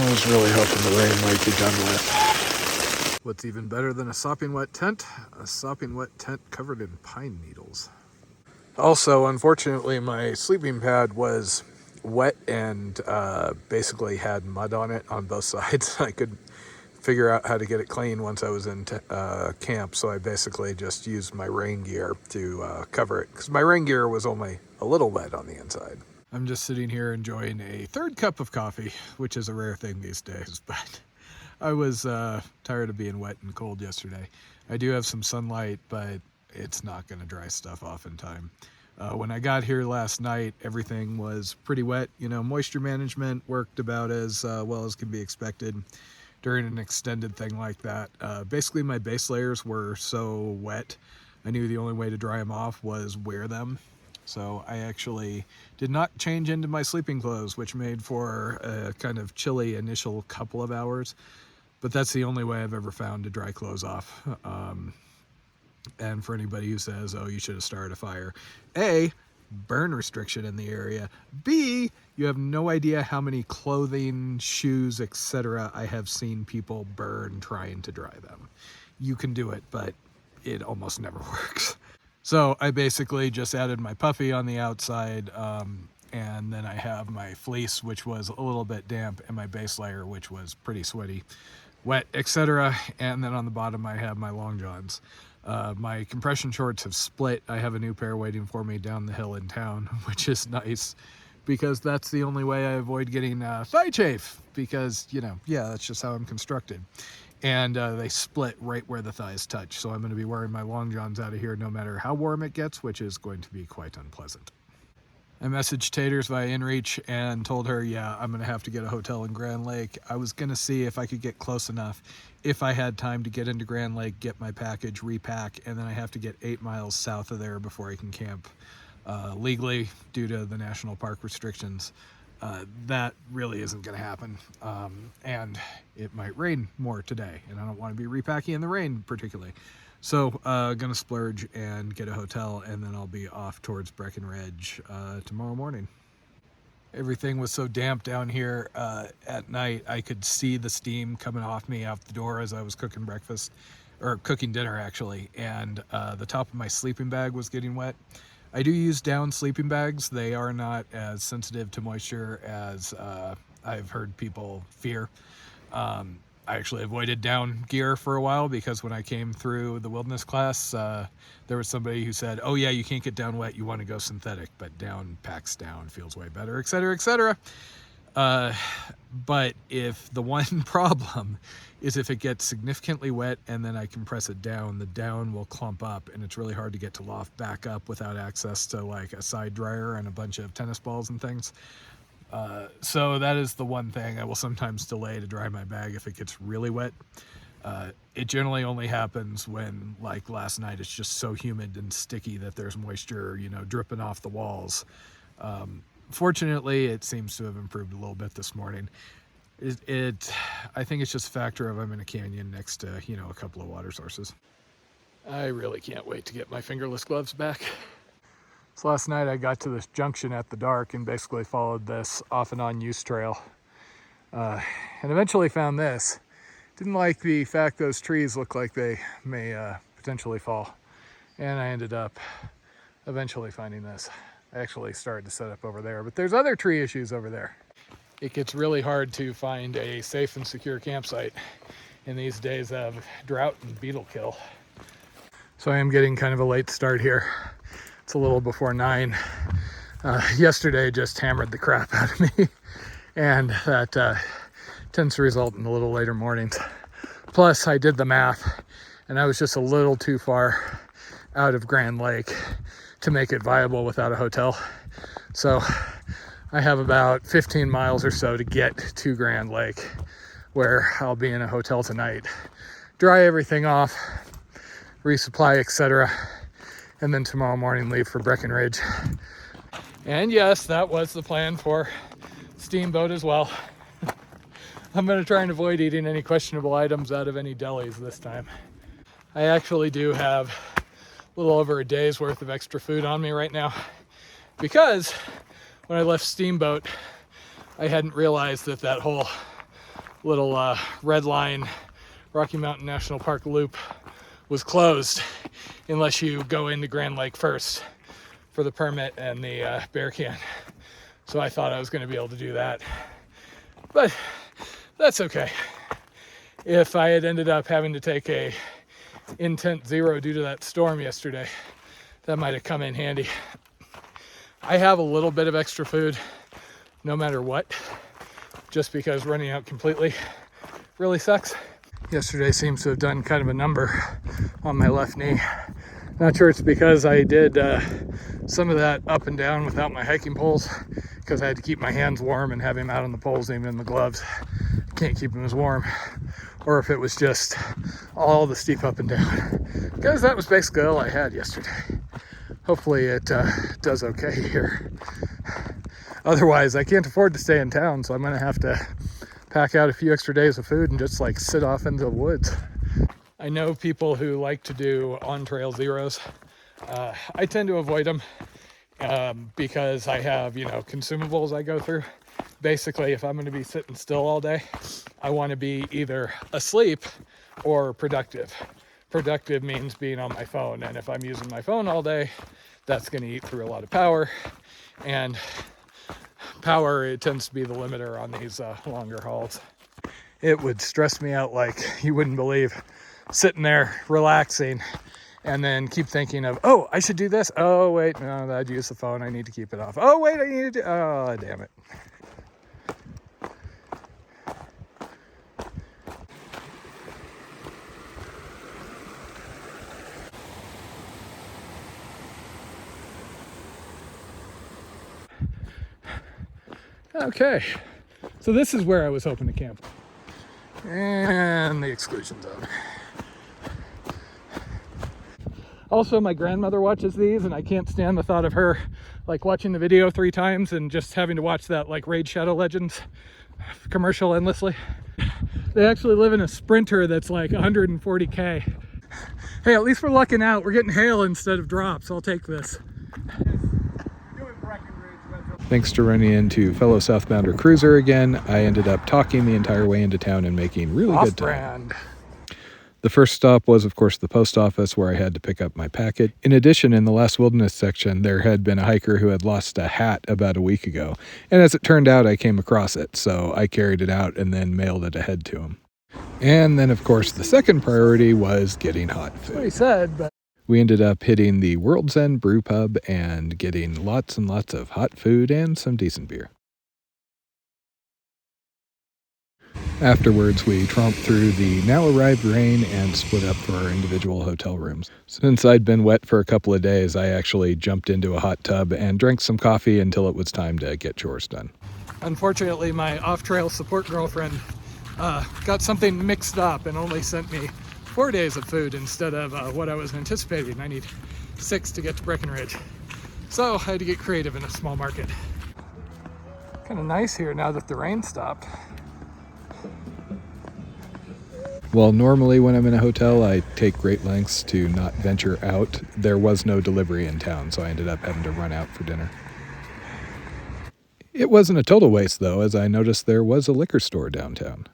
I was really hoping the rain might be done with. What's even better than a sopping wet tent? A sopping wet tent covered in pine needles. Also, unfortunately, my sleeping pad was wet and basically had mud on it on both sides. I could figure out how to get it clean once I was in camp, so I basically just used my rain gear to cover it, because my rain gear was only a little wet on the inside. I'm just sitting here enjoying a third cup of coffee, which is a rare thing these days, but I was tired of being wet and cold yesterday. I do have some sunlight, but it's not going to dry stuff off in time. When I got here last night, everything was pretty wet. You know, moisture management worked about as well as can be expected during an extended thing like that. Basically, my base layers were so wet, I knew the only way to dry them off was wear them. So I actually did not change into my sleeping clothes, which made for a kind of chilly initial couple of hours. But that's the only way I've ever found to dry clothes off. And for anybody who says, oh, you should have started a fire, A, burn restriction in the area. B, you have no idea how many clothing, shoes, etc. I have seen people burn trying to dry them. You can do it, but it almost never works. So I basically just added my puffy on the outside, and then I have my fleece, which was a little bit damp, and my base layer, which was pretty sweaty, wet, etc. And then on the bottom I have my long johns. My compression shorts have split. I have a new pair waiting for me down the hill in town, which is nice because that's the only way I avoid getting thigh chafe, because, you know, yeah, that's just how I'm constructed. And they split right where the thighs touch. So I'm going to be wearing my long johns out of here no matter how warm it gets, which is going to be quite unpleasant. I messaged Taters via InReach and told her, yeah, I'm going to have to get a hotel in Grand Lake. I was going to see if I could get close enough, if I had time to get into Grand Lake, get my package, repack, and then I have to get 8 miles south of there before I can camp legally due to the national park restrictions. That really isn't going to happen. And it might rain more today, and I don't want to be repacking in the rain particularly. So gonna splurge and get a hotel, and then I'll be off towards Breckenridge tomorrow morning. Everything was so damp down here at night, I could see the steam coming off me out the door as I was cooking breakfast, or cooking dinner actually, and the top of my sleeping bag was getting wet. I do use down sleeping bags. They are not as sensitive to moisture as I've heard people fear. I actually avoided down gear for a while because when I came through the wilderness class, there was somebody who said, oh yeah, you can't get down wet, you want to go synthetic, but down packs down, feels way better, etc., etc. But if the one problem is if it gets significantly wet and then I compress it down, the down will clump up and it's really hard to get to loft back up without access to like a side dryer and a bunch of tennis balls and things. So that is the one thing I will sometimes delay to dry my bag if it gets really wet. It generally only happens when, like last night, it's just so humid and sticky that there's moisture, you know, dripping off the walls. Fortunately, it seems to have improved a little bit this morning. I think it's just a factor of I'm in a canyon next to, you know, a couple of water sources. I really can't wait to get my fingerless gloves back. So last night I got to this junction at the dark and basically followed this off and on use trail. And eventually found this. Didn't like the fact those trees look like they may potentially fall. And I ended up eventually finding this. I actually started to set up over there, but there's other tree issues over there. It gets really hard to find a safe and secure campsite in these days of drought and beetle kill. So I am getting kind of a late start here. It's a little before 9. Yesterday just hammered the crap out of me, and that tends to result in a little later mornings. Plus, I did the math, and I was just a little too far out of Grand Lake to make it viable without a hotel. So I have about 15 miles or so to get to Grand Lake, where I'll be in a hotel tonight, dry everything off, resupply, etc., and then tomorrow morning leave for Breckenridge. And yes, that was the plan for Steamboat as well. I'm going to try and avoid eating any questionable items out of any delis this time. I actually do have a little over a day's worth of extra food on me right now, because when I left Steamboat, I hadn't realized that that whole little red line Rocky Mountain National Park loop was closed unless you go into Grand Lake first for the permit and the bear can. So I thought I was going to be able to do that, but that's okay. If I had ended up having to take a intent 0 due to that storm yesterday, that might have come in handy. I have a little bit of extra food no matter what, just because running out completely really sucks. Yesterday seems to have done kind of a number on my left knee. Not sure it's because I did some of that up and down without my hiking poles, because I had to keep my hands warm and have him out on the poles, even in the gloves. Can't keep him as warm. Or if it was just all the steep up and down, because that was basically all I had yesterday. Hopefully it does okay here. Otherwise, I can't afford to stay in town, so I'm gonna have to pack out a few extra days of food and just like sit off into the woods. I know people who like to do on-trail zeros. I tend to avoid them because I have, consumables I go through. Basically, if I'm going to be sitting still all day, I want to be either asleep or productive. Productive means being on my phone, and if I'm using my phone all day, that's going to eat through a lot of power, and power, it tends to be the limiter on these longer hauls. It would stress me out like you wouldn't believe, sitting there relaxing and then keep thinking of, oh, I should do this. Oh, wait, no, I'd use the phone. I need to keep it off. Oh, wait, I need to do, oh, damn it. Okay, so this is where I was hoping to camp. And the exclusion zone. Also, my grandmother watches these, and I can't stand the thought of her like watching the video 3 times and just having to watch that like Raid Shadow Legends commercial endlessly. They actually live in a Sprinter that's like 140K. Hey, at least we're lucking out. We're getting hail instead of drops. I'll take this. Thanks to running into fellow Southbounder cruiser again, I ended up talking the entire way into town and making really good time. The first stop was, of course, the post office, where I had to pick up my packet. In addition, in the last wilderness section, there had been a hiker who had lost a hat about a week ago. And as it turned out, I came across it, so I carried it out and then mailed it ahead to him. And then, of course, the second priority was getting hot food. That's what he said, but... We ended up hitting the World's End Brew Pub and getting lots and lots of hot food and some decent beer. Afterwards, we tromped through the now-arrived rain and split up for our individual hotel rooms. Since I'd been wet for a couple of days, I actually jumped into a hot tub and drank some coffee until it was time to get chores done. Unfortunately, my off-trail support girlfriend got something mixed up and only sent me 4 days of food instead of what I was anticipating. I need 6 to get to Breckenridge. So I had to get creative in a small market. Kind of nice here now that the rain stopped. While normally when I'm in a hotel, I take great lengths to not venture out, there was no delivery in town, so I ended up having to run out for dinner. It wasn't a total waste though, as I noticed there was a liquor store downtown.